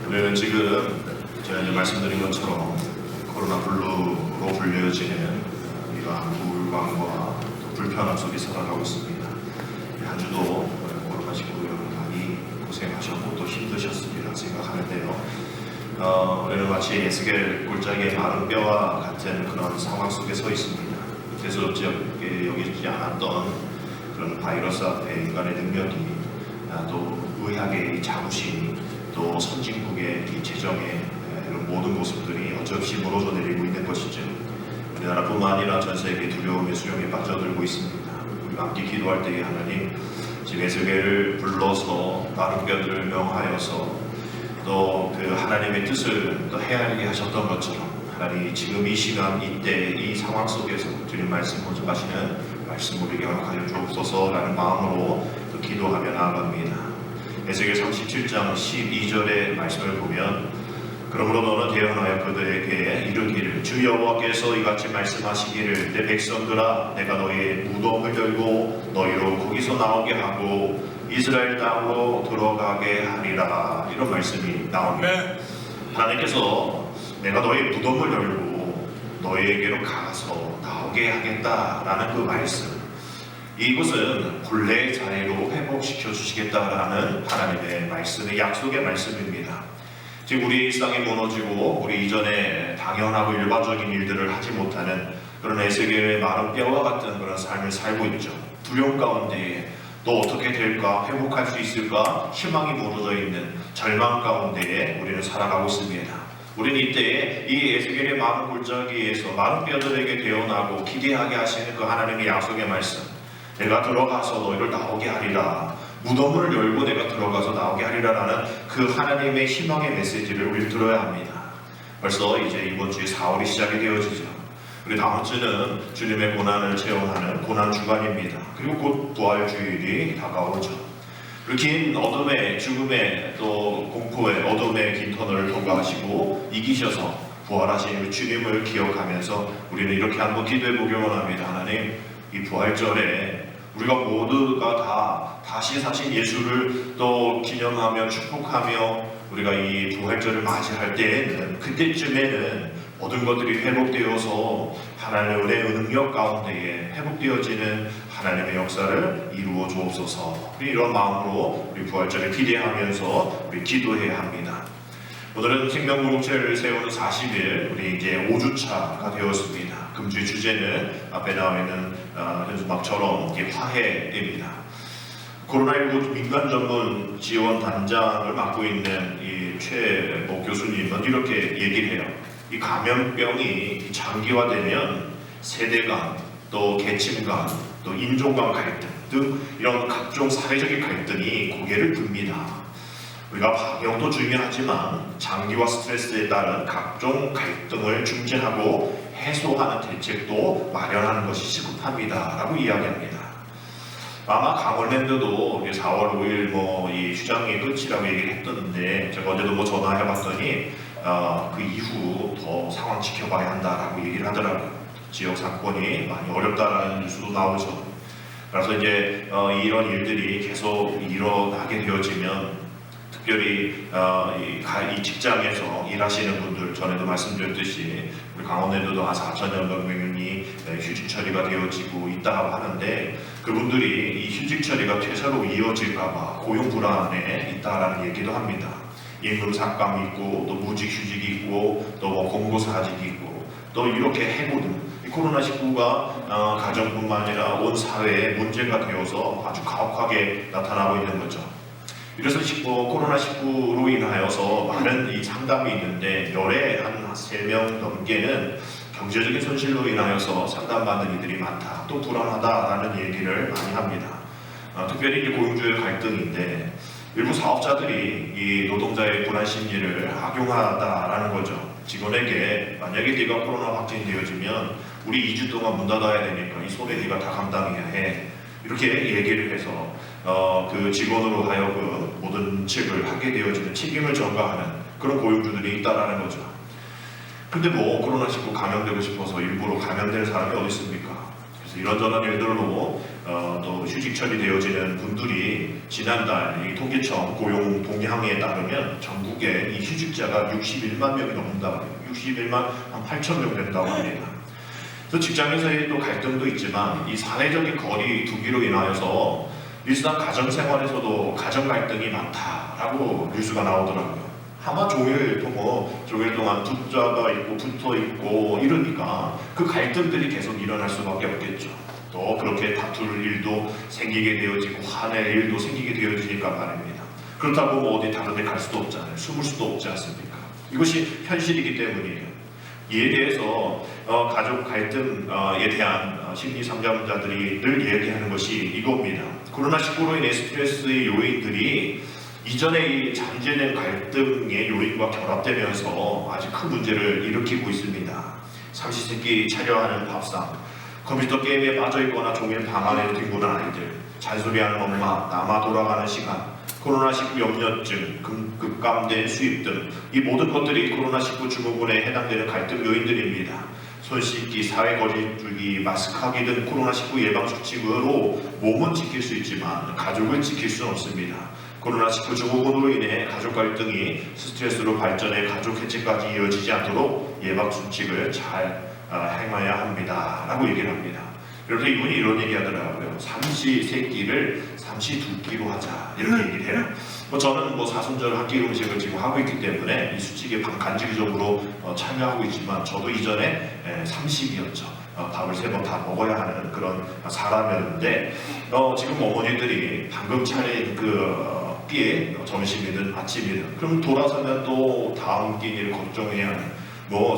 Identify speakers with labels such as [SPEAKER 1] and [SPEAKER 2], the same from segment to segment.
[SPEAKER 1] 우리는 지금 제가 이제 말씀드린 것처럼 코로나 블루로 불려지는 이러한 우울감과 또 불편함 속에 살아가고 있습니다. 한 주도 코로나19로 여러분 많이 고생하셨고 또 힘드셨으리라 생각하는데요. 우리는 마치 에스겔 골짜기의 마른 뼈와 같은 그런 상황 속에 서 있습니다. 대수롭지 여기지 않았던 그런 바이러스 앞에 인간의 능력이 또 의학의 자부심 또 선진국의 이 재정의 이런 모든 모습들이 어쩔없이 무너져 내리고 있는 것이죠. 우리나라뿐만 아니라 전 세계 두려움의 수렁에 빠져들고 있습니다. 우리가 함께 기도할 때에 하나님 지금 에스겔을 불러서 마른 뼈들을 명하여서 또 그 하나님의 뜻을 또 헤아리게 하셨던 것처럼 하나님 지금 이 시간 이때 이 상황 속에서 주님 말씀 호접하시는 말씀 우리에게 허락하여 주옵소서라는 마음으로 또 기도하며 나아갑니다. 에스겔 37장 12절의 말씀을 보면 그러므로 너는 대언하여 그들에게 이르기를 주 여호와께서 이같이 말씀하시기를 내 백성들아 내가 너희의 무덤을 열고 너희로 거기서 나오게 하고 이스라엘 땅으로 들어가게 하리라. 이런 말씀이 나옵니다. 하나님께서 내가 너희 무덤을 열고 너희에게로 가서 나오게 하겠다라는 그 말씀, 이것은 본래의 자리로 회복시켜 주시겠다라는 하나님의 말씀의 약속의 말씀입니다. 지금 우리 일상이 무너지고 우리 이전에 당연하고 일반적인 일들을 하지 못하는 그런 에스겔의 마른 뼈와 같은 그런 삶을 살고 있죠. 두려움 가운데에 또 어떻게 될까, 회복할 수 있을까, 희망이 무너져 있는 절망 가운데에 우리는 살아가고 있습니다. 우리는 이때에 이 에스겔의 마른 골짜기에서 마른 뼈들에게 대언하고 기대하게 하시는 그 하나님의 약속의 말씀, 내가 들어가서 너희를 나오게 하리라, 무덤을 열고 내가 들어가서 나오게 하리라라는 그 하나님의 희망의 메시지를 우리는 들어야 합니다. 벌써 이제 이번 주에 4월이 시작이 되어지죠. 우리 다음 주는 주님의 고난을 체험하는 고난 주간입니다. 그리고 곧 부활 주일이 다가오죠. 그 긴 어둠의 죽음의 또 공포의 어둠의 긴 터널을 통과하시고 이기셔서 부활하신 주님을 기억하면서 우리는 이렇게 한번 기도해 보기 원합니다. 하나님, 이 부활절에 우리가 모두가 다시 사신 예수를 또 기념하며 축복하며 우리가 이 부활절을 맞이할 때에는 그때쯤에는 모든 것들이 회복되어서 하나님의 은혜의 능력 가운데에 회복되어지는 하나님의 역사를 이루어 주옵소서. 이런 마음으로 우리 부활절을 기대하면서 우리 기도해야 합니다. 오늘은 생명공동체를 세우는 40일, 우리 이제 5주차가 되었습니다. 금주의 주제는 앞에 나와 있는 현수막처럼 화해입니다. 코로나19 민간 전문 지원 단장을 맡고 있는 이 최모 교수님은 이렇게 얘기를 해요. 이 감염병이 장기화되면 세대 간, 또 계층 간, 또 인종 간 갈등 등 이런 각종 사회적인 갈등이 고개를 듭니다. 우리가 방역도 중요하지만 장기화 스트레스에 따른 각종 갈등을 중재하고 해소하는 대책도 마련하는 것이 시급합니다. 라고 이야기합니다. 아마 강원랜드도 4월 5일 이 휴장이 끝이라고 얘기를 했던데 제가 어제도 전화해봤더니 그 이후 더 상황 지켜봐야 한다라고 얘기를 하더라고요. 지역 상권이 많이 어렵다라는 뉴스도 나오죠. 그래서 이제 이런 일들이 계속 일어나게 되어지면 특별히 이 직장에서 일하시는 분들, 전에도 말씀드렸듯이 우리 강원랜드도 한 4천여 명이 휴직 처리가 되어지고 있다고 하는데 그분들이 이 휴직 처리가 퇴사로 이어질까봐 고용 불안에 있다라는 얘기도 합니다. 임금 삭감이 있고 또 무직 휴직이 있고 또 공고사직이 있고 또 이렇게 해고등 코로나19가 가정뿐만 아니라 온 사회에 문제가 되어서 아주 가혹하게 나타나고 있는 거죠. 이래서 코로나19로 인하여서 많은 이 상담이 있는데 열에 한 3명 넘게는 경제적인 손실로 인하여서 상담받는 이들이 많다, 또 불안하다라는 얘기를 많이 합니다. 특별히 이제 고용주의 갈등인데 일부 사업자들이 이 노동자의 불안 심리를 악용하다라는 거죠. 직원에게 만약에 네가 코로나 확진되어지면 우리 2주 동안 문 닫아야 되니까 이 손해 네가 다 감당해야 해. 이렇게 얘기를 해서 그 직원으로 하여금 모든 책을 하게 되어지는 책임을 전가하는 그런 고용주들이 있다라는 거죠. 근데 코로나19 감염되고 싶어서 일부러 감염될 사람이 어디 있습니까? 그래서 이런저런 일들로 또 휴직 처리되어지는 분들이 지난달 이 통계청 고용 동향에 따르면 전국에 이 휴직자가 61만 명이 넘는다고 해요. 61만 한 8천 명 된다고 합니다. 그래서 직장에서의 또 갈등도 있지만 이 사회적인 거리 두기로 인하여서 일상 가정생활에서도 가정 갈등이 많다라고 뉴스가 나오더라고요. 하루 종일 동안 붙잡아 있고 붙어 있고 이러니까 그 갈등들이 계속 일어날 수밖에 없겠죠. 또 그렇게 다툴 일도 생기게 되어지고 화낼 일도 생기게 되어지니까 말입니다. 그렇다고 뭐 어디 다른 데 갈 수도 없잖아요. 숨을 수도 없지 않습니까? 이것이 현실이기 때문이에요. 이에 대해서 가족 갈등에 대한 심리 상담자들이 늘 얘기하는 것이 이겁니다. 코로나19로 인해 스트레스의 요인들이 이전에 이 잠재된 갈등의 요인과 결합되면서 아주 큰 문제를 일으키고 있습니다. 삼시세끼 차려하는 밥상, 컴퓨터 게임에 빠져있거나 종일 방 안에 뒹구는 아이들, 잔소리하는 엄마, 남아 돌아가는 시간, 코로나19 염려증, 급감된 수입 등 이 모든 것들이 코로나19 증후군에 해당되는 갈등 요인들입니다. 손 씻기, 사회 거리두기, 마스크하기 등 코로나19 예방 수칙으로 몸은 지킬 수 있지만 가족을 지킬 수는 없습니다. 코로나19 증후군으로 인해 가족 갈등이 스트레스로 발전해 가족 해체까지 이어지지 않도록 예방 수칙을 잘 행해야 합니다. 라고 얘기를 합니다. 그래서 이분이 이런 얘기 하더라고요. 삼시세끼를 삼시두끼로 하자. 이렇게 얘기를 해요. 저는 사순절 한 끼 음식을 지금 하고 있기 때문에 이 수칙에 간직적으로 참여하고 있지만 저도 이전에 삼식이었죠. 밥을 3번 다 먹어야 하는 그런 사람이었는데 지금 어머니들이 방금 차린 그 끼에 점심이든 아침이든 그럼 돌아서면 또 다음 끼니를 걱정해야 하는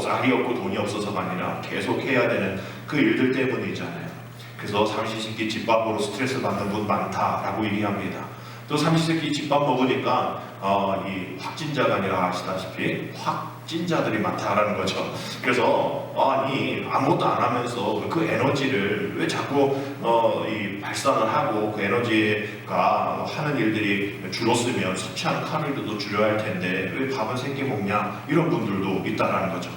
[SPEAKER 1] 쌀이 없고 돈이 없어서가 아니라 계속 해야 되는 그 일들 때문이잖아요. 그래서 삼시세끼 집밥으로 스트레스 받는 분 많다라고 얘기합니다. 또 삼시세끼 집밥 먹으니까 이 확진자가 아니라 아시다시피 확진자들이 많다라는 거죠. 그래서 아니 아무것도 안 하면서 그 에너지를 왜 자꾸 이 발산을 하고 그 에너지가 하는 일들이 줄었으면 섭취하는 칼로리도 줄여야 할 텐데 왜 밥은 3끼 먹냐 이런 분들도 있다라는 거죠.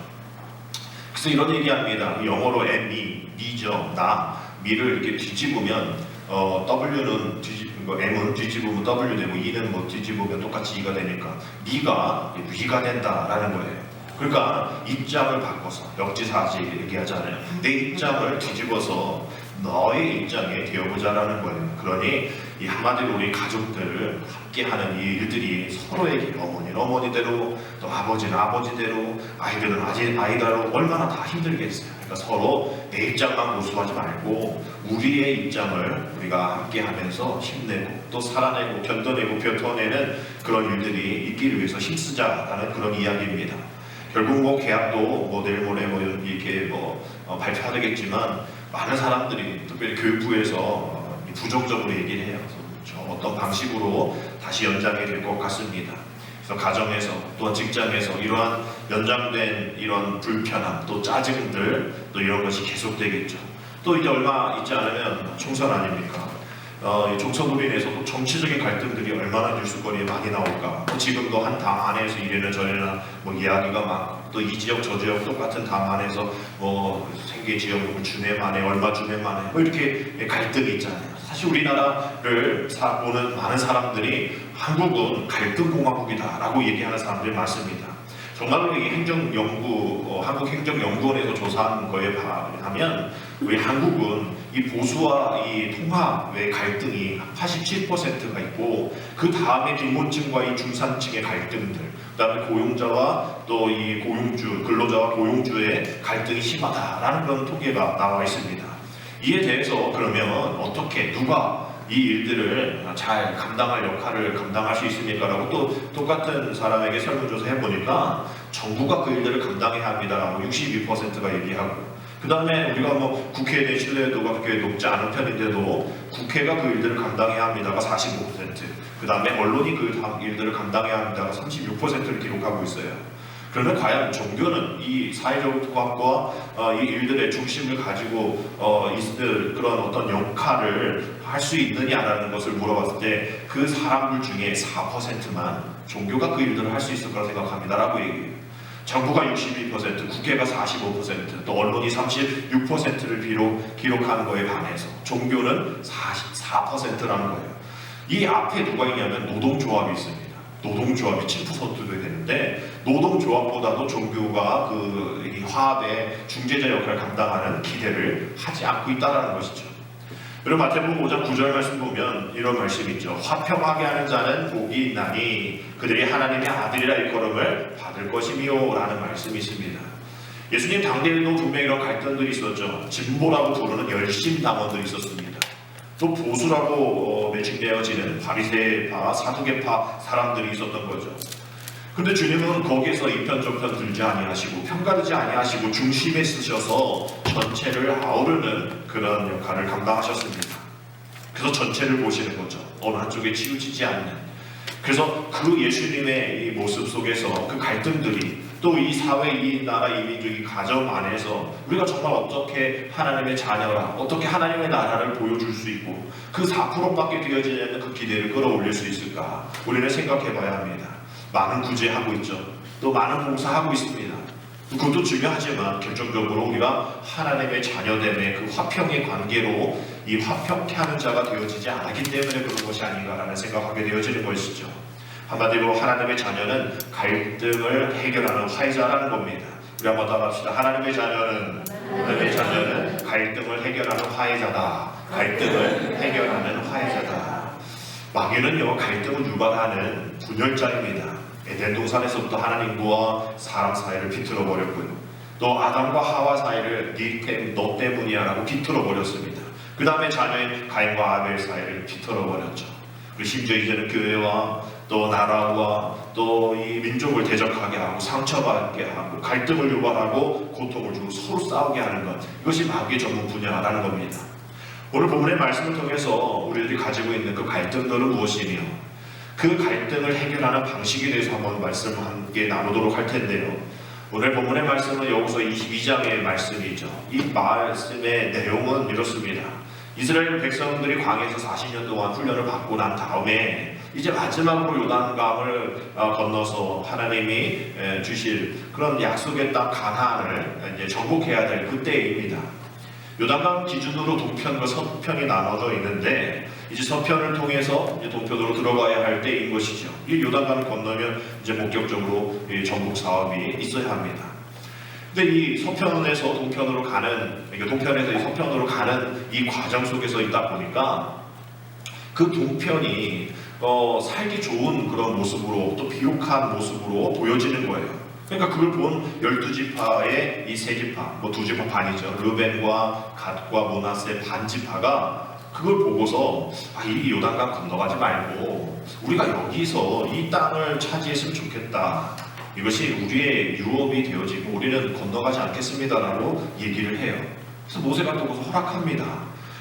[SPEAKER 1] 그래서 이런 얘기합니다. 영어로 me, me죠. 나, me를 이렇게 뒤집으면 W는 M은 뒤집으면 W 되고 E는 뒤집으면 똑같이 E가 되니까 Me가 위가 된다라는 거예요. 그러니까 입장을 바꿔서 역지사지 얘기하잖아요. 내 입장을 뒤집어서 너의 입장에 되어보자라는 거예요. 그러니 이 한마디로 우리 가족들 함께하는 이 일들이 서로에게 어머니는 어머니대로 또 아버지는 아버지대로 아이들은 아이대로 얼마나 다 힘들겠어요. 그러니까 서로 내 입장만 고수하지 말고 우리의 입장을 우리가 함께하면서 힘내고 또 살아내고 견뎌내고 벼텨내는 그런 일들이 있기를 위해서 힘쓰자라는 그런 이야기입니다. 결국 계약도 내일 모레 이렇게 발표하겠지만 많은 사람들이 특별히 교육부에서 부정적으로 얘기를 해요. 어떤 방식으로 다시 연장이 될 것 같습니다. 그래서 가정에서 또한 직장에서 이러한 연장된 이런 불편함 또 짜증들 또 이런 것이 계속되겠죠. 또 이제 얼마 있지 않으면 총선 아닙니까? 이 총선으로 인해서 또 정치적인 갈등들이 얼마나 뉴스거리에 많이 나올까. 지금도 한 당 안에서 이래나 저래나 이야기가 많고 또 이 지역 저 지역 똑같은 당 안에서 생계 지역 주내 만에 얼마 주내 만에 이렇게 갈등이 있잖아요. 사실 우리나라를 보는 많은 사람들이 한국은 갈등공화국이다라고 얘기하는 사람들이 많습니다. 정말로 이 한국행정연구원에서 조사한 거에 하면 우리 한국은 이 보수와 이 통합의 갈등이 87%가 있고 그 다음에 빈곤층과 이 중산층의 갈등들, 그 다음에 고용자와 또 이 근로자와 고용주의 갈등이 심하다라는 그런 통계가 나와 있습니다. 이에 대해서 그러면 어떻게 누가 이 일들을 잘 감당할 역할을 감당할 수 있습니까? 라고 또 똑같은 사람에게 설문조사 해보니까 정부가 그 일들을 감당해야 합니다라고 62%가 얘기하고 그 다음에 우리가 국회에 대한 신뢰도가 그렇게 높지 않은 편인데도 국회가 그 일들을 감당해야 합니다가 45%, 그 다음에 언론이 그 일들을 감당해야 합니다가 36%를 기록하고 있어요. 그러면 과연 종교는 이 사회적 통합과 이 일들의 중심을 가지고 있을 그런 어떤 역할을 할 수 있느냐라는 것을 물어봤을 때 그 사람들 중에 4%만 종교가 그 일들을 할 수 있을 거라 생각합니다라고 얘기해요. 정부가 62%, 국회가 45%, 또 언론이 36%를 기록하는 거에 반해서 종교는 44%라는 거예요. 이 앞에 누가 있냐면 노동조합이 있습니다. 노동조합이 7%도 되는데 노동조합보다도 종교가 이 화합의 중재자 역할을 감당하는 기대를 하지 않고 있다는 것이죠. 여러분 마태복음 5장 9절 말씀 보면 이런 말씀이 있죠. 화평하게 하는 자는 복이 있나니 그들이 하나님의 아들이라 일컬음을 받을 것이미요 라는 말씀이 있습니다. 예수님 당대에도 분명히 이런 갈등들이 있었죠. 진보라고 부르는 열심당원들이 있었습니다. 또 보수라고 매칭되어지는 바리새파, 사두개파 사람들이 있었던 거죠. 근데 주님은 거기에서 이편저편 들지 아니하시고 편가르지 아니하시고 중심에 쓰셔서 전체를 아우르는 그런 역할을 감당하셨습니다. 그래서 전체를 보시는 거죠. 어느 한쪽에 치우치지 않는. 그래서 그 예수님의 이 모습 속에서 그 갈등들이 또 이 사회, 이 나라, 이 민족, 이 가정 안에서 우리가 정말 어떻게 하나님의 자녀라, 어떻게 하나님의 나라를 보여줄 수 있고 그 4%밖에 되어지지 않는 그 기대를 끌어올릴 수 있을까? 우리는 생각해 봐야 합니다. 많은 구제하고 있죠. 또 많은 봉사하고 있습니다. 그것도 중요하지만 결정적으로 우리가 하나님의 자녀됨의 그 화평의 관계로 이 화평케 하는 자가 되어지지 않았기 때문에 그런 것이 아닌가라는 생각하게 되어지는 것이죠. 한마디로 하나님의 자녀는 갈등을 해결하는 화해자라는 겁니다. 우리 한번 따라합시다. 하나님의 자녀는 갈등을 해결하는 화해자다. 갈등을 해결하는 화해자다. 마귀는요 갈등을 유발하는 분열자입니다. 에덴 동산에서부터 하나님과 사람 사이를 비틀어 버렸고요. 또 아담과 하와 사이를 너 때문이야 라고 비틀어 버렸습니다. 그 다음에 자녀인 가인과 아벨 사이를 비틀어 버렸죠. 그리고 심지어 이제는 교회와 또 나라와 또 이 민족을 대적하게 하고 상처받게 하고 갈등을 유발하고 고통을 주고 서로 싸우게 하는 것, 이것이 마귀의 전문 분야라는 겁니다. 오늘 본문의 말씀을 통해서 우리들이 가지고 있는 그 갈등들은 무엇이며 그 갈등을 해결하는 방식에 대해서 한번 말씀을 함께 나누도록 할 텐데요. 오늘 본문의 말씀은 여호수아 22장의 말씀이죠. 이 말씀의 내용은 이렇습니다. 이스라엘 백성들이 광야에서 40년 동안 훈련을 받고 난 다음에 이제 마지막으로 요단강을 건너서 하나님이 주실 그런 약속의 땅 가나안을 이제 정복해야 될 그때입니다. 요단강 기준으로 동편과 서편이 나눠져 있는데 이제 서편을 통해서 이제 동편으로 들어가야 할 때인 것이죠. 이 요단강을 건너면 이제 본격적으로 이 정복 사업이 있어야 합니다. 근데 이 서편에서 동편으로 가는, 그러니까 동편에서 이 서편으로 가는 이 과정 속에서 있다 보니까 그 동편이 살기 좋은 그런 모습으로 또 비옥한 모습으로 보여지는 거예요. 그러니까 그걸 본 12지파의 이 3지파, 뭐 2지파 반이죠. 르벤과 갓과 므낫세 반지파가 그걸 보고서 이 요단강 건너가지 말고 우리가 여기서 이 땅을 차지했으면 좋겠다. 이것이 우리의 유업이 되어지고 우리는 건너가지 않겠습니다라고 얘기를 해요. 그래서 모세가 또 그것을 허락합니다.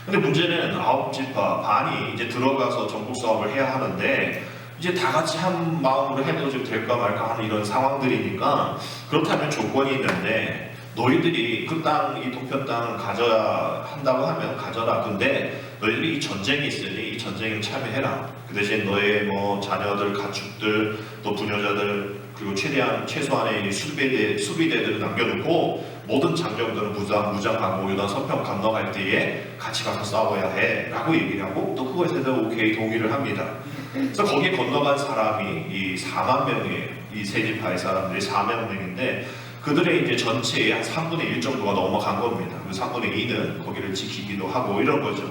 [SPEAKER 1] 근데 문제는 9지파 반이 이제 들어가서 정복 사업을 해야 하는데 이제 다 같이 한 마음으로 해도 좀 될까 말까 하는 이런 상황들이니까 그렇다면 조건이 있는데 너희들이 그 땅, 이 동편 땅 가져야 한다고 하면 가져라. 근데 너희들이 이 전쟁이 있으니 이 전쟁에 참여해라. 그 대신 너의 뭐 자녀들, 가축들, 또 부녀자들 그리고 최소한의 수비대들을 남겨놓고 모든 장정들은 무장하고 요단 서편 건너갈 때에 같이 가서 싸워야 해 라고 얘기를 하고 또 그거에 대해서 오케이 동의를 합니다. 그래서 거기에 건너간 사람이 이 4만 명이에요. 이 3지파의 사람들이 4만 명인데 그들의 이제 전체의 한 3분의 1 정도가 넘어간 겁니다. 그 3분의 2는 거기를 지키기도 하고 이런 거죠.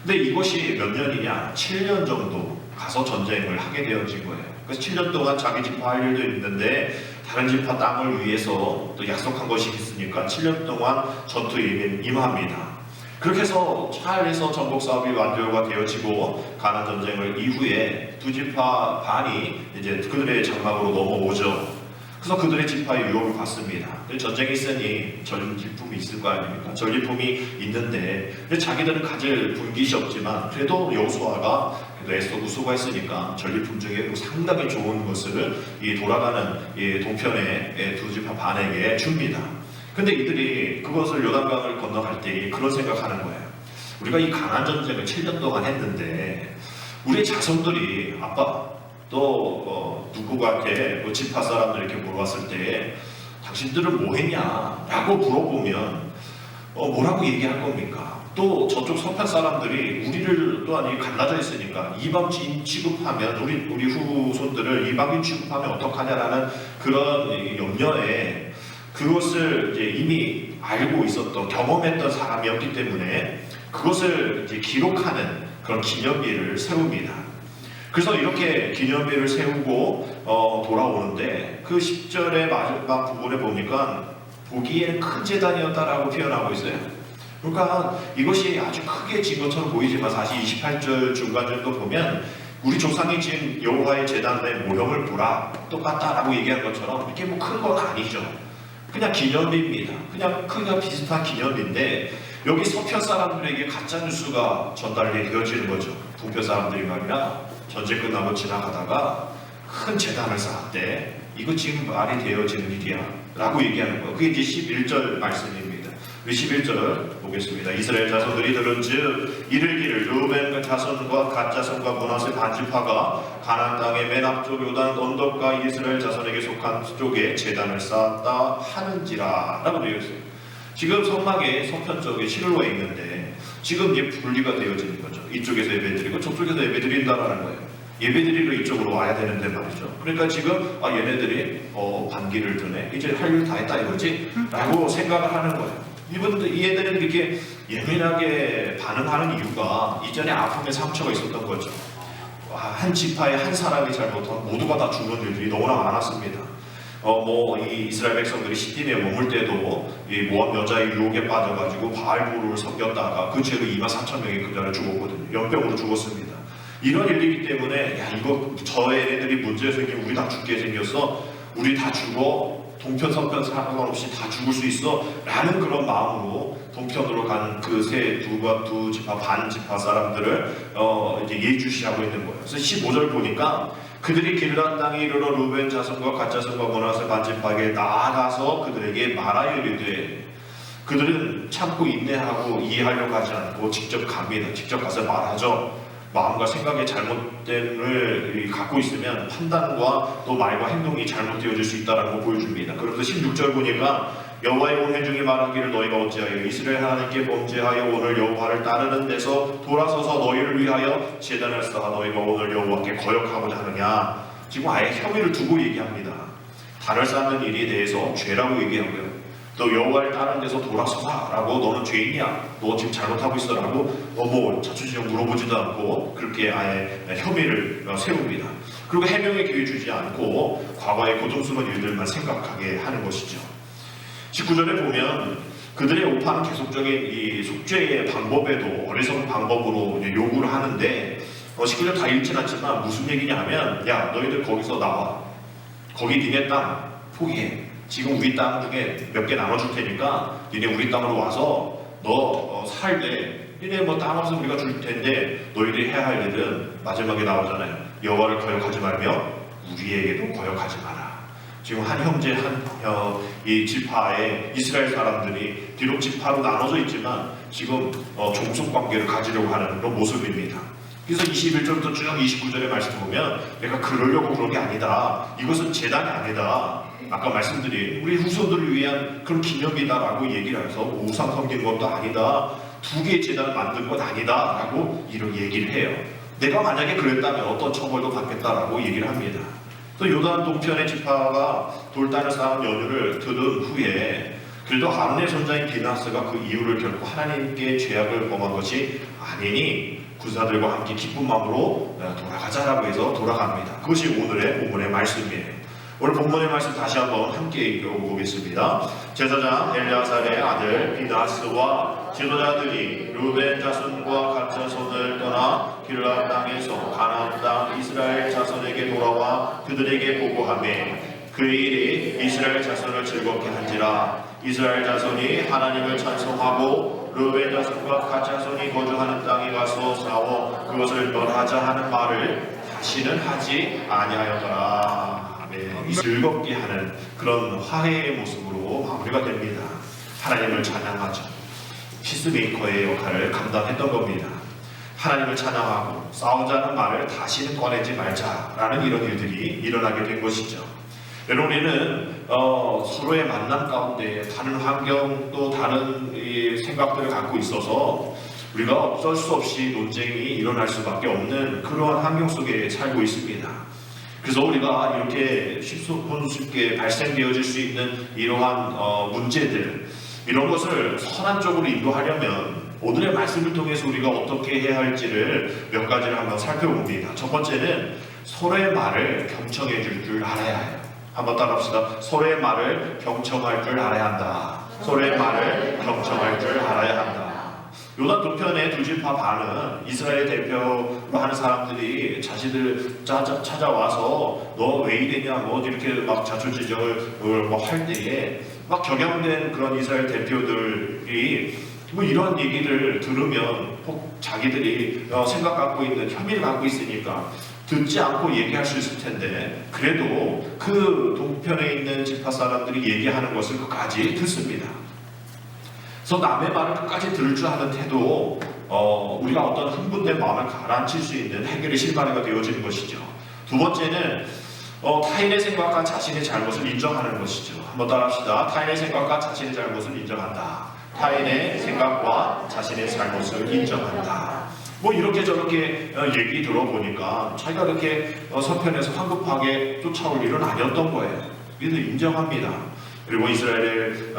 [SPEAKER 1] 근데 이것이 몇 년이냐? 7년 정도 가서 전쟁을 하게 되어진 거예요. 그래서 7년 동안 자기 지파 할 일도 있는데 다른 지파 땅을 위해서 또 약속한 것이 있으니까 7년 동안 전투에 임합니다. 그렇게 해서 잘해서 정복 사업이 완료가 되어지고 가나안 전쟁을 이후에 2지파 반이 이제 그들의 장막으로 넘어오죠. 그래서 그들의 지파의 유업을 받습니다. 전쟁이 있으니 전리품이 있을 거 아닙니까? 전리품이 있는데 자기들은 가질 분깃이 없지만 그래도 여호수아가 애써 수고했으니까 전리품 중에 상당히 좋은 것을 이 돌아가는 이 동편의 2지파 반에게 줍니다. 근데 이들이 그것을 요단강을 건너갈 때 그런 생각하는 거예요. 우리가 이 가나안 전쟁을 7년 동안 했는데 우리 자손들이 아빠 또 누구한테 지파 사람들 이렇게 물어봤을 때 당신들은 뭐 했냐? 라고 물어보면 뭐라고 얘기할 겁니까? 또 저쪽 서편 사람들이 우리를 또한 갈라져 있으니까 이방인 취급하면 우리 후손들을 이방인 취급하면 어떡하냐라는 그런 염려에 그것을 이제 이미 알고 있었던 경험했던 사람이었기 때문에 그것을 이제 기록하는 그런 기념비를 세웁니다. 그래서 이렇게 기념비를 세우고 돌아오는데 그 10절의 마지막 부분에 보니까 보기에는 큰 제단이었다라고 표현하고 있어요. 그러니까 이것이 아주 크게 진 것처럼 보이지만 사실 28절 중간절도 보면 우리 조상이 지은 여호와의 제단의 모형을 보라 똑같다라고 얘기한 것처럼 이렇게 뭐 큰 건 아니죠. 그냥 기념비입니다. 그냥 크기가 비슷한 기념비인데 여기 서편 사람들에게 가짜 뉴스가 전달이 되어지는 거죠. 동편 사람들이 말이야 전쟁 끝나고 지나가다가 큰 제단을 쌓았대. 이거 지금 말이 되어지는 일이야 라고 얘기하는 거예요. 그게 이제 11절 말씀입니다. 우리 11절 보겠습니다. 이스라엘 자손들이 들은즉 이르기를 르우벤 자손과 갓 자손과 므낫세 반지파가 가나안 땅의 맨 앞쪽 요단 언덕과 이스라엘 자손에게 속한 쪽에 제단을 쌓았다 하는지라 라고 되어 있어요. 지금 성막의 서편 쪽에 시루에 있는데 지금 이제 분리가 되어지는 거죠. 이쪽에서 예배드리고 저쪽에서 예배드린다라는 거예요. 예배드리러 이쪽으로 와야 되는데 말이죠. 그러니까 지금 얘네들이 반기를 드네. 이제 할 일 다 했다 이거지? 라고 생각을 하는 거예요. 이분들 이 애들은 이렇게 예민하게 반응하는 이유가 이전에 아픔의 상처가 있었던 거죠. 한 지파의 한 사람이 잘못하면 모두가 다 죽는 일들이 너무나 많았습니다. 이 이스라엘 백성들이 시딤에 머물 때도 이 모압 여자의 유혹에 빠져가지고 바알보를 섬겼다가 그 죄로 24,000명이 그 자리에 죽었거든요. 연병으로 죽었습니다. 이런 일이기 때문에 저 애들이 문제 생기면 우리 다 죽게 생겼어. 우리 다 죽어. 동편 서편 상관없이 다 죽을 수 있어 라는 그런 마음으로 동편으로 간 그 두 지파 반 지파 사람들을 이제 예주시하고 있는 거예요. 그래서 15절 보니까 그들이 길르앗 땅에 이르러 루벤 자손과 갓 자손과 므낫세 반 지파에게 나아가서 그들에게 말하여 이르되 그들은 참고 인내하고 이해하려고 하지 않고 직접 갑니다. 직접 가서 말하죠. 마음과 생각의 잘못됨을 갖고 있으면 판단과 또 말과 행동이 잘못되어질 수 있다는 걸 보여줍니다. 그러면서 16절 보니까 여호와의 온회 중에 말하기를 너희가 어찌하여 이스라엘 하나님께 범죄하여 오늘 여호와를 따르는 데서 돌아서서 너희를 위하여 제단을 쌓아 너희가 오늘 여호와께 거역하고자 하느냐. 지금 아예 혐의를 두고 얘기합니다. 단을 쌓는 일에 대해서 죄라고 얘기하고요. 너 여호와를 따르는 데서 돌아서라라고 너는 죄인이야. 너 지금 잘못하고 있어라고 자초지종 물어보지도 않고 그렇게 아예 혐의를 세웁니다. 그리고 해명의 기회 주지 않고 과거의 고통스러운 일들만 생각하게 하는 것이죠. 19절에 보면 그들의 오파는 계속적인 이 속죄의 방법에도 어리석은 방법으로 요구를 하는데 19절 다 읽진 않지만 무슨 얘기냐 하면 야 너희들 거기서 나와. 거기 니네 땅 포기해. 지금 우리 땅 중에 몇 개 나눠줄 테니까 니네 우리 땅으로 와서 너 살때 니네 땅 없으면 우리가 줄 텐데 너희들이 해야 할 일은 마지막에 나오잖아요. 여호와를 거역하지 말며 우리에게도 거역하지 마라. 지금 한 형제 이 지파의 이스라엘 사람들이 비록 지파로 나눠져 있지만 지금 종속 관계를 가지려고 하는 그런 모습입니다. 그래서 21절부터 쭉 29절의 말씀 보면 내가 그러려고 그런 게 아니다. 이것은 재단이 아니다. 아까 말씀드린 우리 후손들을 위한 그런 기념이다라고 얘기를 해서 우상 섬기는 것도 아니다. 두 개의 재단을 만든 것 아니다 라고 이런 얘기를 해요. 내가 만약에 그랬다면 어떤 처벌도 받겠다라고 얘기를 합니다. 또 요단 동편의 지파가 돌단을 쌓은 연유를 들은 후에 그래도 아론의 손자인 비나스가 그 이유를 결코 하나님께 죄악을 범한 것이 아니니 군사들과 함께 기쁜 마음으로 돌아가자라고 해서 돌아갑니다. 그것이 오늘의 본문의 말씀이에요. 오늘 본문의 말씀 다시 한번 함께 읽어보겠습니다. 제사장 엘리아살의 아들 비나스와 지도자들이 르벤 자손과 갓 자손을 떠나 길르앗 땅에서 가나안 땅 이스라엘 자손에게 돌아와 그들에게 보고하매 그 일이 이스라엘 자손을 즐겁게 한지라. 이스라엘 자손이 하나님을 찬송하고 르벤 자손과 갓 자손이 거주하는 땅에 가서 싸워 그것을 멸하자 하는 말을 다시는 하지 아니하였더라. 즐겁게 하는 그런 화해의 모습으로 마무리가 됩니다. 하나님을 찬양하죠. 피스메이커의 역할을 감당했던 겁니다. 하나님을 찬양하고 싸우자는 말을 다시는 꺼내지 말자라는 이런 일들이 일어나게 된 것이죠. 여러분 우리는 서로의 만남 가운데 다른 환경 또 다른 이 생각들을 갖고 있어서 우리가 어쩔 수 없이 논쟁이 일어날 수밖에 없는 그러한 환경 속에 살고 있습니다. 그래서 우리가 이렇게 쉽게 발생되어질 수 있는 이러한 문제들, 이런 것을 선한 쪽으로 인도하려면 오늘의 말씀을 통해서 우리가 어떻게 해야 할지를 몇 가지를 한번 살펴봅니다. 첫 번째는 서로의 말을 경청해 줄 줄 알아야 해요. 한번 따라합시다. 서로의 말을 경청할 줄 알아야 한다. 서로의 말을 경청할 줄 알아야 한다. 요단 동편의 두 지파 반은 이스라엘 대표로 하는 사람들이 자신들 찾아와서 너 왜 이랬냐 뭐 이렇게 막 자초지종을 뭐 할 때에 막 격양된 그런 이스라엘 대표들이 뭐 이런 얘기를 들으면 혹 자기들이 생각 갖고 있는 혐의를 갖고 있으니까 듣지 않고 얘기할 수 있을 텐데 그래도 그 동편에 있는 지파 사람들이 얘기하는 것을 끝까지 듣습니다. 그래서 남의 말을 끝까지 들을 줄 아는 태도, 우리가 어떤 흥분된 마음을 가라앉힐 수 있는 해결의 실마리가 되어지는 것이죠. 두 번째는 타인의 생각과 자신의 잘못을 인정하는 것이죠. 한번 따라합시다. 타인의 생각과 자신의 잘못을 인정한다. 타인의 생각과 자신의 잘못을 인정한다. 뭐 이렇게 저렇게 얘기 들어보니까 자기가 그렇게 서편에서 황급하게 쫓아올 일은 아니었던 거예요. 이들 인정합니다. 그리고 이스라엘의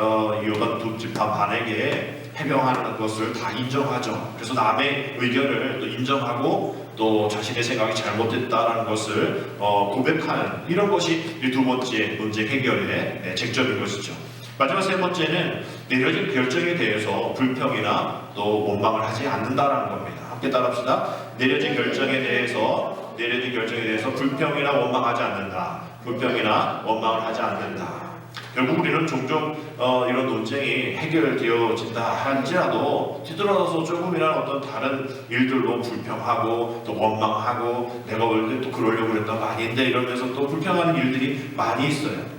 [SPEAKER 1] 요단 두 지파 반에게 해명하는 것을 다 인정하죠. 그래서 남의 의견을 또 인정하고 또 자신의 생각이 잘못됐다는 것을 고백하는 이런 것이 두 번째 논쟁 해결의 쟁점인 것이죠. 마지막 세 번째는 내려진 결정에 대해서 불평이나 또 원망을 하지 않는다라는 겁니다. 함께 따라합시다. 내려진 결정에 대해서 불평이나 원망하지 않는다. 불평이나 원망을 하지 않는다. 결국 우리는 종종 이런 논쟁이 해결되어진다 할지라도 뒤돌아서 조금이나 어떤 다른 일들로 불평하고 또 원망하고 내가 원래 또 그러려고 그랬던 거 아닌데 이러면서 또 불평하는 일들이 많이 있어요.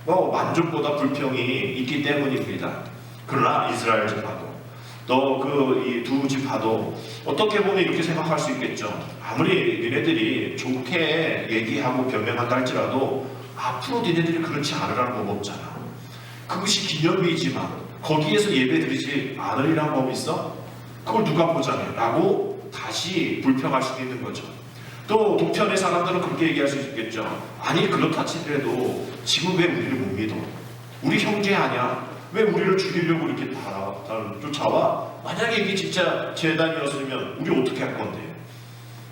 [SPEAKER 1] 만족보다 불평이 있기 때문입니다. 그러나 이스라엘 지파도 또 그 이 두 지파도 어떻게 보면 이렇게 생각할 수 있겠죠. 아무리 니네들이 좋게 얘기하고 변명한다 할지라도 앞으로 니네들이 그렇지 않으라는 법 없잖아. 그것이 기념비이지만 거기에서 예배드리지 않으리라는 법이 있어? 그걸 누가 보자며 라고 다시 불평할 수도 있는 거죠. 또 동편의 사람들은 그렇게 얘기할 수 있겠죠. 아니 그렇다 치더라도 지금 왜 우리를 못 믿어? 우리 형제 아니야? 왜 우리를 죽이려고 이렇게 쫓아와? 만약에 이게 진짜 재단이었으면 우리 어떻게 할 건데?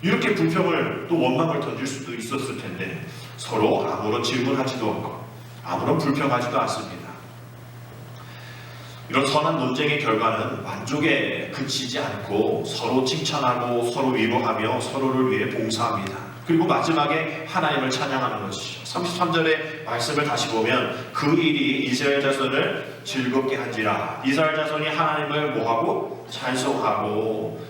[SPEAKER 1] 이렇게 불평을 또 원망을 던질 수도 있었을 텐데 서로 아무런 질문하지도 않고 아무런 불평하지도 않습니다. 이런 선한 논쟁의 결과는 만족에 그치지 않고 서로 칭찬하고 서로 위로하며 서로를 위해 봉사합니다. 그리고 마지막에 하나님을 찬양하는 것이죠. 33절의 말씀을 다시 보면 그 일이 이스라엘 자손을 즐겁게 한지라. 이스라엘 자손이 하나님을 뭐하고? 찬송하고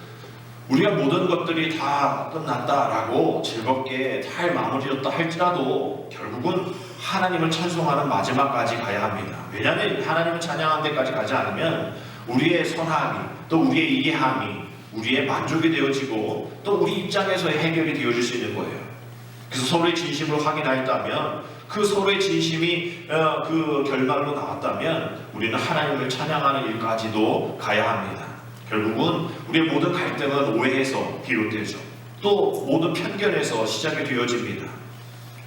[SPEAKER 1] 우리가 모든 것들이 다 끝났다라고 즐겁게 잘 마무리였다 할지라도 결국은 하나님을 찬송하는 마지막까지 가야 합니다. 왜냐하면 하나님을 찬양하는 데까지 가지 않으면 우리의 선함이 또 우리의 이해함이 우리의 만족이 되어지고 또 우리 입장에서의 해결이 되어질 수 있는 거예요. 그래서 서로의 진심을 확인하였다면 그 서로의 진심이 그 결말로 나왔다면 우리는 하나님을 찬양하는 일까지도 가야 합니다. 결국은 우리의 모든 갈등은 오해에서 비롯되죠. 또 모든 편견에서 시작이 되어집니다.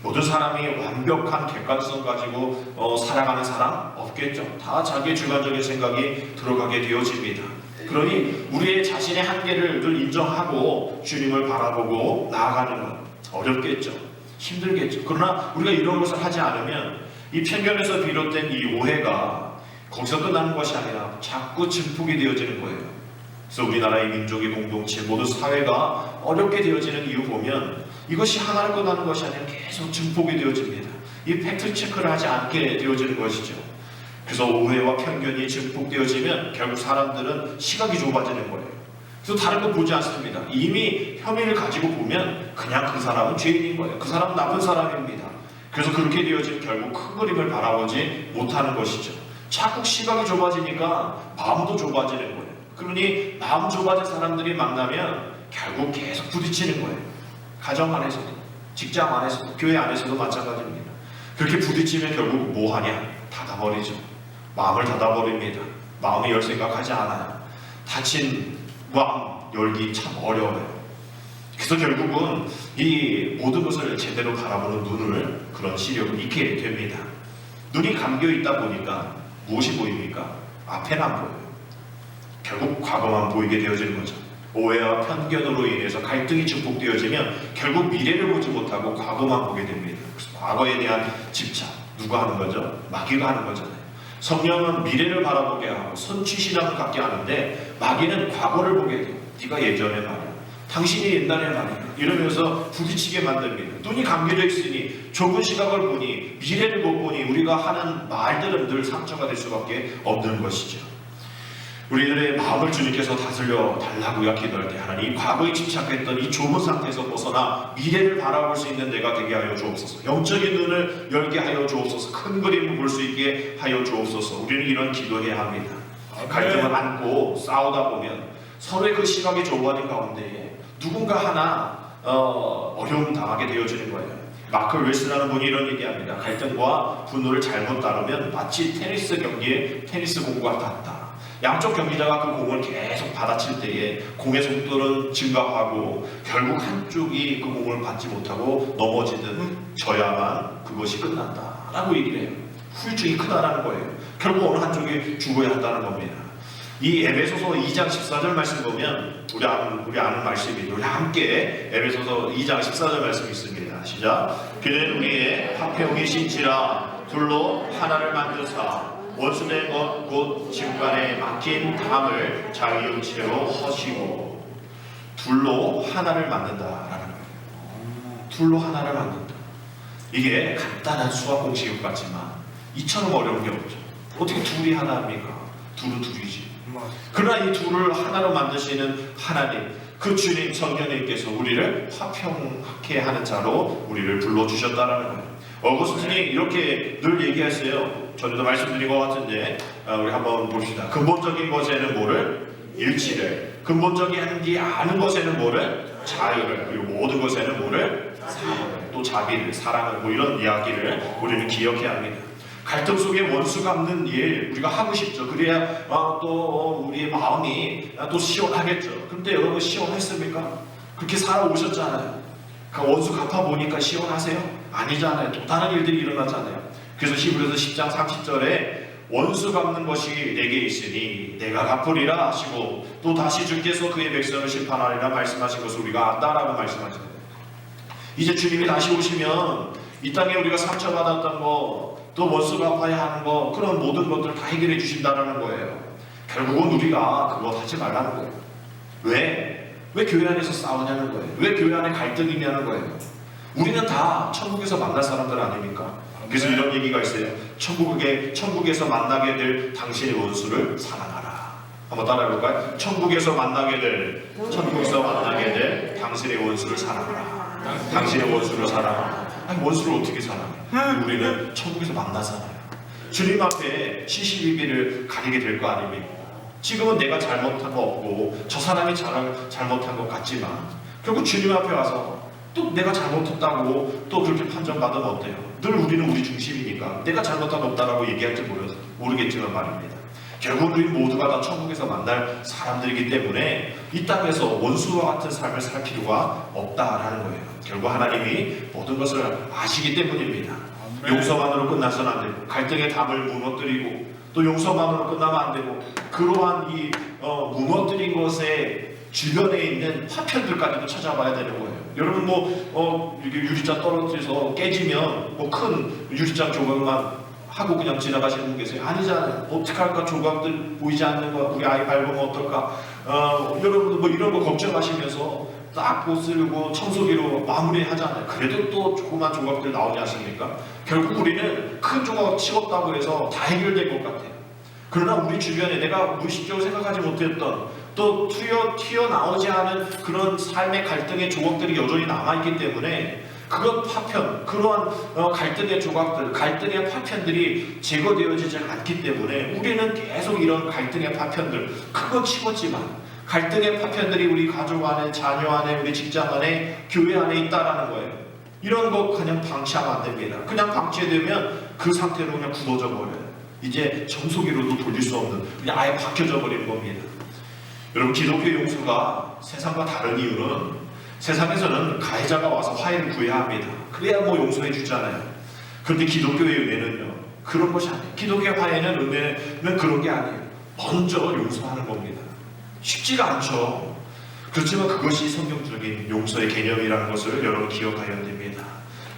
[SPEAKER 1] 모든 사람이 완벽한 객관성 가지고 살아가는 사람 없겠죠. 다 자기의 주관적인 생각이 들어가게 되어집니다. 그러니 우리의 자신의 한계를 늘 인정하고 주님을 바라보고 나아가는 건 어렵겠죠. 힘들겠죠. 그러나 우리가 이런 것을 하지 않으면 이 편견에서 비롯된 이 오해가 거기서 끝나는 것이 아니라 자꾸 증폭이 되어지는 거예요. 그래서 우리나라의 민족의 공동체, 모든 사회가 어렵게 되어지는 이유 보면 이것이 하나로 끝나는 것이 아니라 계속 증폭이 되어집니다. 이 팩트 체크를 하지 않게 되어지는 것이죠. 그래서 오해와 편견이 증폭되어지면 결국 사람들은 시각이 좁아지는 거예요. 그래서 다른 거 보지 않습니다. 이미 혐의를 가지고 보면 그냥 그 사람은 죄인인 거예요. 그 사람은 나쁜 사람입니다. 그래서 그렇게 되어지면 결국 큰 그림을 바라보지 못하는 것이죠. 자꾸 시각이 좁아지니까 마음도 좁아지는 거예요. 그러니 마음 좁아진 사람들이 만나면 결국 계속 부딪히는 거예요. 가정 안에서도, 직장 안에서도, 교회 안에서도 마찬가지입니다. 그렇게 부딪히면 결국 뭐 하냐? 닫아버리죠. 마음을 닫아버립니다. 마음에 열 생각하지 않아요. 닫힌 마음 열기 참 어려워요. 그래서 결국은 이 모든 것을 제대로 바라보는 눈을, 그런 시력을 잃게 됩니다. 눈이 감겨 있다 보니까 무엇이 보입니까? 앞에는 안 보여요. 결국 과거만 보이게 되어지는 거죠. 오해와 편견으로 인해서 갈등이 증폭되어지면 결국 미래를 보지 못하고 과거만 보게 됩니다. 그래서 과거에 대한 집착, 누가 하는 거죠? 마귀가 하는 거잖아요. 성령은 미래를 바라보게 하고 선취신앙을 갖게 하는데, 마귀는 과거를 보게 돼요. 네가 예전에 말이야, 당신이 옛날에 말이야, 이러면서 부딪히게 만듭니다. 눈이 감겨져 있으니 좁은 시각을 보니, 미래를 못 보니 우리가 하는 말들은 늘 상처가 될 수밖에 없는 것이죠. 우리들의 마음을 주님께서 다스려 달라고요. 기도할 때 하나님, 과거에 집착했던 이 좁은 상태에서 벗어나 미래를 바라볼 수 있는 내가 되게 하여 주옵소서. 영적인 눈을 열게 하여 주옵소서. 큰 그림을 볼 수 있게 하여 주옵소서. 우리는 이런 기도해야 합니다. 갈등을 안고 싸우다 보면 서로의 그 시각이 좁아진 가운데에 누군가 하나 어려움 당하게 되어지는 거예요. 마크 윌스라는 분이 이런 얘기합니다. 갈등과 분노를 잘못 다루면 마치 테니스 경기에 테니스 공과 같다. 양쪽 경기자가 그 공을 계속 받아칠 때에 공의 속도는 증가하고 결국 한쪽이 그 공을 받지 못하고 넘어지든 져야만 그것이 끝난다 라고 얘기를 해요. 후유증이 크다라는 거예요. 결국 어느 한쪽이 죽어야 한다는 겁니다. 이 에베소서 2장 14절 말씀 보면 우리 아는 말씀이죠. 우리 함께 에베소서 2장 14절 말씀이 있습니다. 시작. 그는 우리의 화평이신지라 둘로 하나를 만드사 원수된 것 곧 지구간에 막힌 담을 자기 육체로 허시고. 둘로 하나를 만든다라는 거예요. 둘로 하나를 만든다. 이게 간단한 수학 공식 같지만 이처럼 어려운 게 없죠. 어떻게 둘이 하나입니까? 둘은 둘이지. 그러나 이 둘을 하나로 만드시는 하나님, 그 주님 성령님께서 우리를 화평하게 하는 자로 우리를 불러주셨다라는 거예요. 어거스틴이 이렇게 늘 얘기했어요. 전에도 말씀드린 것 같은데 우리 한번 봅시다. 근본적인 것에는 뭐를? 일치를. 근본적인 게 아는 것에는 뭐를? 자유를. 그리고 모든 것에는 뭐를? 사랑을. 또 자비를, 사랑을. 뭐 이런 이야기를 우리는 기억해야 합니다. 갈등 속에 원수 갚는 일 우리가 하고 싶죠. 그래야 또 우리의 마음이 또 시원하겠죠. 근데 여러분 시원했습니까? 그렇게 살아오셨잖아요. 그 원수 갚아보니까 시원하세요? 아니잖아요. 또 다른 일들이 일어나잖아요. 그래서 히브리서 10장 30절에 원수 갚는 것이 내게 있으니 내가 갚으리라 하시고, 또 다시 주께서 그의 백성을 심판하리라 말씀하신 것을 우리가 안다라고 말씀하십니다. 이제 주님이 다시 오시면 이 땅에 우리가 상처받았던 거, 또 원수 갚아야 하는 거, 그런 모든 것들을 다 해결해 주신다는 거예요. 결국은 우리가 그거 하지 말라는 거예요. 왜 교회 안에서 싸우냐는 거예요. 왜 교회 안에 갈등이 있냐는 거예요. 우리는 다 천국에서 만날 사람들 아닙니까? 그래서 이런 얘기가 있어요. 천국에서 만나게 될 당신의 원수를 사랑하라. 한번 따라해볼까요? 천국에서 만나게 될 당신의 원수를 사랑하라. 당신의 원수를 사랑하라. 아니, 원수를 어떻게 사랑해? 우리는 천국에서 만나잖아요. 주님 앞에 시시비비를 가리게 될 거 아닙니까? 지금은 내가 잘못한 거 없고 저 사람이 잘못한 것 같지만 결국 주님 앞에 와서 또 내가 잘못했다고 또 그렇게 판정받으면 어때요? 늘 우리는 우리 중심이니까 내가 잘못한 거 없다라고 얘기할지 모르겠지만 말입니다. 결국 우리 모두가 다 천국에서 만날 사람들이기 때문에 이 땅에서 원수와 같은 삶을 살 필요가 없다라는 거예요. 결국 하나님이 모든 것을 아시기 때문입니다. 용서만으로 끝나서는 안 되고, 갈등의 담을 무너뜨리고, 또 용서만으로 끝나면 안 되고, 그러한 이 무너뜨린 것에 주변에 있는 파편들까지도 찾아봐야 되는 거예요. 여러분 이렇게 유리잔 떨어져서 깨지면 큰 유리잔 조각만 하고 그냥 지나가시는 분 계세요? 아니잖아요. 어떡할까? 조각들 보이지 않는 거, 우리 아이 밟으면 어떨까? 여러분도 이런 거 걱정하시면서 닦고 쓸고 청소기로 마무리하잖아요. 그래도 또 조그만 조각들 나오지 않습니까? 결국 우리는 큰 조각 치웠다고 해서 다 해결된 것 같아요. 그러나 우리 주변에 내가 무의식적으로 생각하지 못했던 또 튀어나오지 않은 그런 삶의 갈등의 조각들이 여전히 남아있기 때문에 그런 파편, 그러한 갈등의 조각들, 갈등의 파편들이 제거되어지지 않기 때문에 우리는 계속 이런 갈등의 파편들, 크건 치웠지만 갈등의 파편들이 우리 가족 안에, 자녀 안에, 우리 직장 안에, 교회 안에 있다라는 거예요.
[SPEAKER 2] 이런 거 그냥 방치하면 안 됩니다. 그냥 방치되면 그 상태로 그냥 굳어져 버려요. 이제 정수기로도 돌릴 수 없는, 그냥 아예 박혀져 버리는 겁니다. 여러분, 기독교 용서가 세상과 다른 이유는 세상에서는 가해자가 와서 화해를 구해야 합니다. 그래야 뭐 용서해 주잖아요. 그런데 기독교의 은혜는요, 그런 것이 아니에요. 기독교의 화해는, 은혜는 그런 게 아니에요. 먼저 용서하는 겁니다. 쉽지가 않죠. 그렇지만 그것이 성경적인 용서의 개념이라는 것을 여러분 기억하여야 됩니다.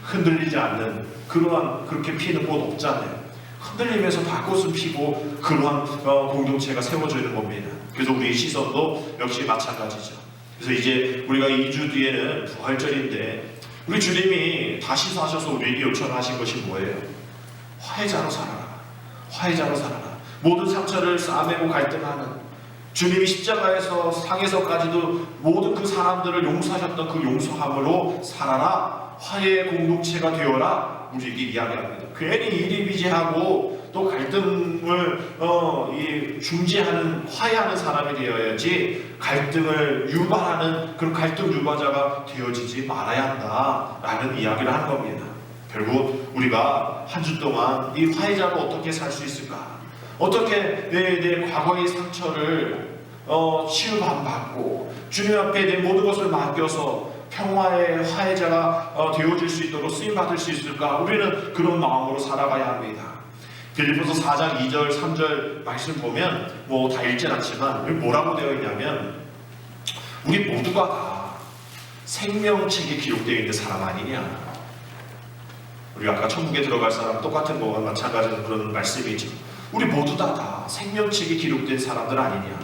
[SPEAKER 2] 흔들리지 않는 그러한, 그렇게 피는 꽃 없잖아요. 흔들리면서 다 꽃을 피고 그러한 공동체가 세워지는 겁니다. 그래서 우리의 시선도 역시 마찬가지죠. 그래서 이제 우리가 2주 뒤에는 부활절인데 우리 주님이 다시 사셔서 우리에게 요청하신 것이 뭐예요? 화해자로 살아라. 화해자로 살아라. 모든 상처를 싸매고 갈등하는, 주님이 십자가에서 상에서까지도 모든 그 사람들을 용서하셨던 그 용서함으로 살아라. 화해의 공동체가 되어라. 우리에게 이야기합니다. 괜히 이리비지하고 또 갈등을 중재하는, 화해하는 사람이 되어야지 갈등을 유발하는 그런 갈등 유발자가 되어지지 말아야 한다라는 이야기를 하는 겁니다. 결국 우리가 한 주 동안 이 화해자로 어떻게 살 수 있을까? 어떻게 내 과거의 상처를 치유받고 주님 앞에 내 모든 것을 맡겨서 평화의 화해자가 되어질 수 있도록 쓰임받을 수 있을까? 우리는 그런 마음으로 살아가야 합니다. 빌립보서 4장 2절 3절 말씀 보면 뭐 다 읽진 않지만 여기 뭐라고 되어 있냐면, 우리 모두가 다 생명책에 기록되어 있는 사람 아니냐. 우리가 아까 천국에 들어갈 사람 똑같은 거와 마찬가지인 그런 말씀이죠. 우리 모두 다 생명책에 기록된 사람들 아니냐.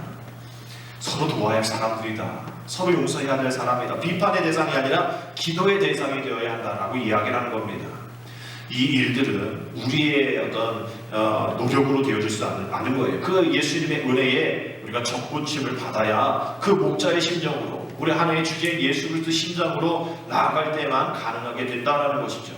[SPEAKER 2] 서로 도와야 할 사람들이다. 서로 용서해야 될 사람이다. 비판의 대상이 아니라 기도의 대상이 되어야 한다라고 이야기를 하는 겁니다. 이 일들은 우리의 어떤 노력으로 되어질 수 않는 거예요. 그 예수님의 은혜에 우리가 접붙임을 받아야 그 목자의 심정으로, 우리 하나의 주제인 예수 그리스도 심정으로 나아갈 때만 가능하게 된다는 것이죠.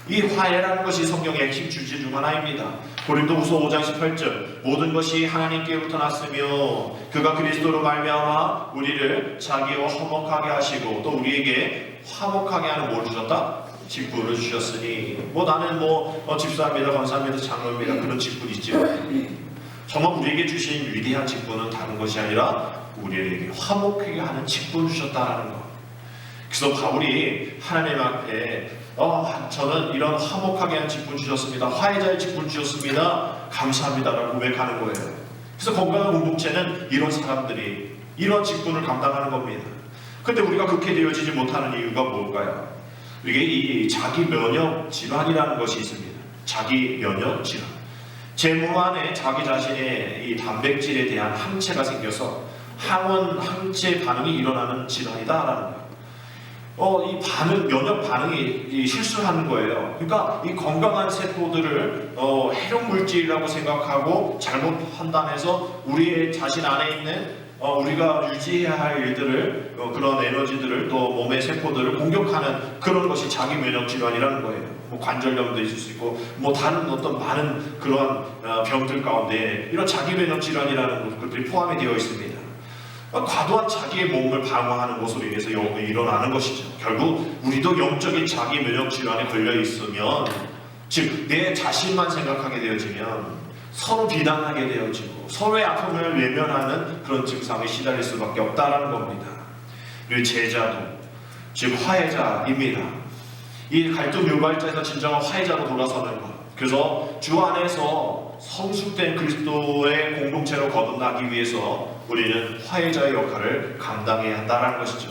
[SPEAKER 2] 이 화해라는 것이 성경의 핵심 주제 중 하나입니다. 고린도후서 5장 18절, 모든 것이 하나님께로부터 났으며 그가 그리스도로 말미암아 우리를 자기와 화목하게 하시고 또 우리에게 화목하게 하는 뭘 주셨다? 직분을 주셨으니, 나는 집사입니다, 권사입니다, 장로입니다, 그런 직분 있죠. 정말 우리에게 주신 위대한 직분은 다른 것이 아니라 우리에게 화목하게 하는 직분 주셨다는 것. 그래서 바울이 하나님 앞에 저는 이런 화목하게 하는 직분 주셨습니다, 화해자의 직분 주셨습니다, 감사합니다라고 고백하는 거예요. 그래서 건강한 공동체는 이런 사람들이 이런 직분을 감당하는 겁니다. 근데 우리가 그렇게 되어지지 못하는 이유가 뭘까요? 이게 이 자기 면역 질환이라는 것이 있습니다. 자기 면역 질환. 제 몸 안에 자기 자신의 이 단백질에 대한 항체가 생겨서 항원 항체 반응이 일어나는 질환이다라는 거예요. 이 반응, 면역 반응이 실수하는 거예요. 그러니까 이 건강한 세포들을 해롭 물질이라고 생각하고 잘못 판단해서 우리의 자신 안에 있는 우리가 유지해야 할 일들을, 그런 에너지들을, 또 몸의 세포들을 공격하는 그런 것이 자기 면역 질환이라는 거예요. 관절염도 있을 수 있고 다른 어떤 많은 그러한 병들 가운데 이런 자기 면역 질환이라는 것들이 포함이 되어 있습니다. 과도한 자기의 몸을 방어하는 것으로 인해서 일어나는 것이죠. 결국 우리도 영적인 자기 면역 질환에 걸려 있으면, 즉 내 자신만 생각하게 되어지면 서로 비난하게 되어지고 서로의 아픔을 외면하는 그런 증상에 시달릴 수밖에 없다는 겁니다. 그리고 제자도, 즉 화해자입니다. 이 갈등 유발자에서 진정한 화해자로 돌아서는 것. 그래서 주 안에서 성숙된 그리스도의 공동체로 거듭나기 위해서 우리는 화해자의 역할을 감당해야 한다는 것이죠.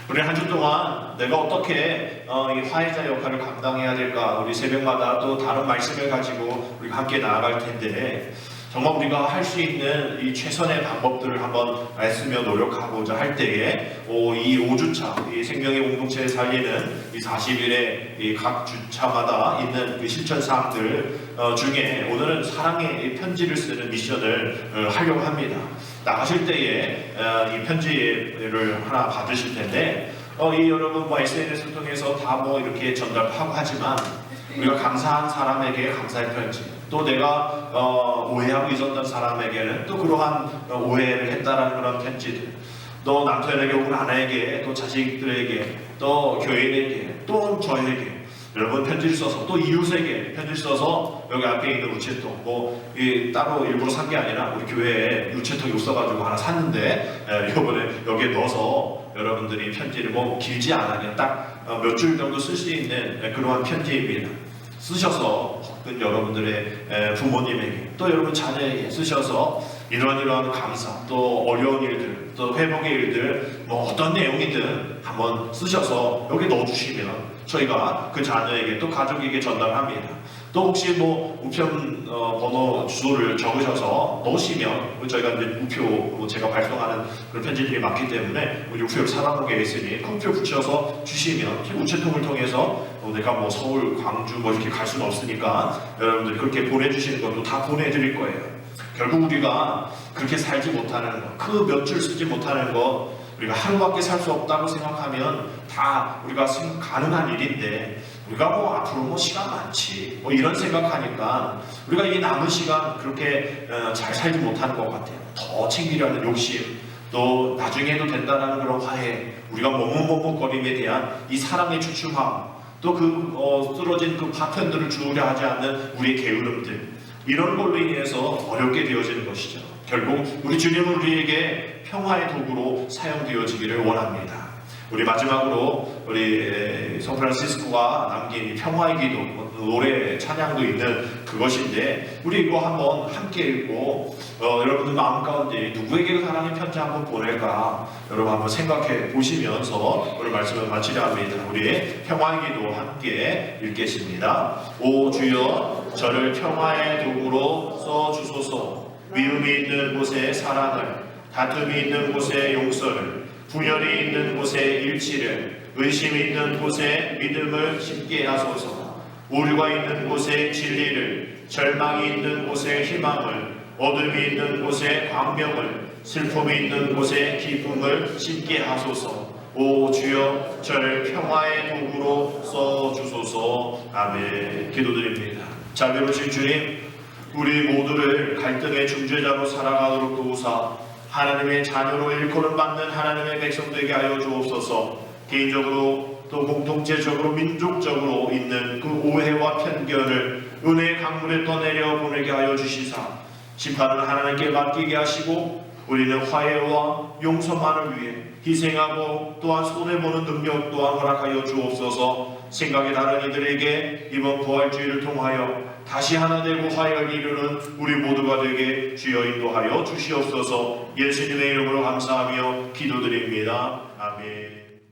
[SPEAKER 2] 우리 한 주 동안 내가 어떻게 이 화해자 역할을 감당해야 될까, 우리 새벽마다 또 다른 말씀을 가지고 우리가 함께 나아갈 텐데, 정말 우리가 할 수 있는 이 최선의 방법들을 한번 애쓰며 노력하고자 할 때에 이 5주차, 이 생명의 공동체를 살리는 이 40일의 이 각 주차마다 있는 그 실천사항들 중에 오늘은 사랑의 편지를 쓰는 미션을 하려고 합니다. 나가실 때에 이 편지를 하나 받으실 텐데, 여러분 SNS를 통해서 다 이렇게 전달하고 하지만 우리가 감사한 사람에게 감사의 편지, 또 내가 오해하고 있었던 사람에게는 또 그러한 오해를 했다라는 그런 편지들, 또 남편에게 혹은 아내에게, 또 자식들에게, 또 교인에게, 또 저에게 여러분 편지를 써서 또 이웃에게 편지를 써서 여기 앞에 있는 우체통 따로 일부러 산 게 아니라 우리 교회에 우체통이 없어가지고 하나 샀는데 이번에 여기에 넣어서 여러분들이 편지를 길지 않아요. 딱 몇 줄 정도 쓸 수 있는 그러한 편지입니다. 쓰셔서 혹은 여러분들의 부모님에게 또 여러분 자녀에게 쓰셔서 이러한 감사 또 어려운 일들 또 회복의 일들 어떤 내용이든 한번 쓰셔서 여기 넣어주시면 저희가 그 자녀에게 또 가족에게 전달합니다. 또 혹시 우편 번호 주소를 적으셔서 넣으시면 저희가 이제 우표 제가 발송하는 그런 편지들이 많기 때문에 우리 우표를 사랑하는 게 있으니 그 우표 붙여서 주시면 우체통을 통해서 내가 서울, 광주 이렇게 갈 수는 없으니까 여러분들 그렇게 보내주시는 것도 다 보내드릴 거예요. 결국 우리가 그렇게 살지 못하는 것, 그 몇 줄 쓰지 못하는 것, 우리가 하루밖에 살 수 없다고 생각하면 다 우리가 가능한 일인데 우리가 앞으로 시간 많지 이런 생각하니까 우리가 이 남은 시간 그렇게 잘 살지 못하는 것 같아요. 더 챙기려는 욕심 또 나중에 해도 된다는 그런 화해 우리가 머뭇머뭇거림에 대한 이 사랑의 추춤함 또 쓰러진 그 파편들을 주우려 하지 않는 우리의 게으름들 이런 걸로 인해서 어렵게 되어지는 것이죠. 결국 우리 주님은 우리에게 평화의 도구로 사용되어지기를 원합니다. 우리 마지막으로 우리 성프란시스코가 남긴 평화의 기도 노래 찬양도 있는 그것인데 우리 이거 한번 함께 읽고 여러분들 마음 가운데 누구에게 사랑의 편지 한번 보낼까 여러분 한번 생각해 보시면서 오늘 말씀을 마치려 합니다. 우리 평화의 기도 함께 읽겠습니다. 오 주여 저를 평화의 도구로 써주소서. 미움이 있는 곳에 사랑을, 다툼이 있는 곳에 용서를, 분열이 있는 곳에 일치를, 의심이 있는 곳에 믿음을 심게 하소서. 오류가 있는 곳에 진리를, 절망이 있는 곳에 희망을, 어둠이 있는 곳에 광명을, 슬픔이 있는 곳에 기쁨을 심게 하소서. 오 주여 저를 평화의 도구로 써주소서. 아멘. 기도드립니다. 자비로우신 주님, 우리 모두를 갈등의 중재자로 살아가도록 도우사 하나님의 자녀로 일컬음 받는 하나님의 백성 되게 하여 주옵소서. 개인적으로 또 공동체적으로 민족적으로 있는 그 오해와 편견을 은혜의 강물에 떠내려 보내게 하여 주시사 심판은 하나님께 맡기게 하시고 우리는 화해와 용서만을 위해 희생하고 또한 손해보는 능력 또한 허락하여 주옵소서. 생각이 다른 이들에게 이번 부활주의를 통하여 다시 하나 되고 화해를 이루는 우리 모두가 되게 주여 인도하여 주시옵소서. 예수님의 이름으로 감사하며 기도드립니다.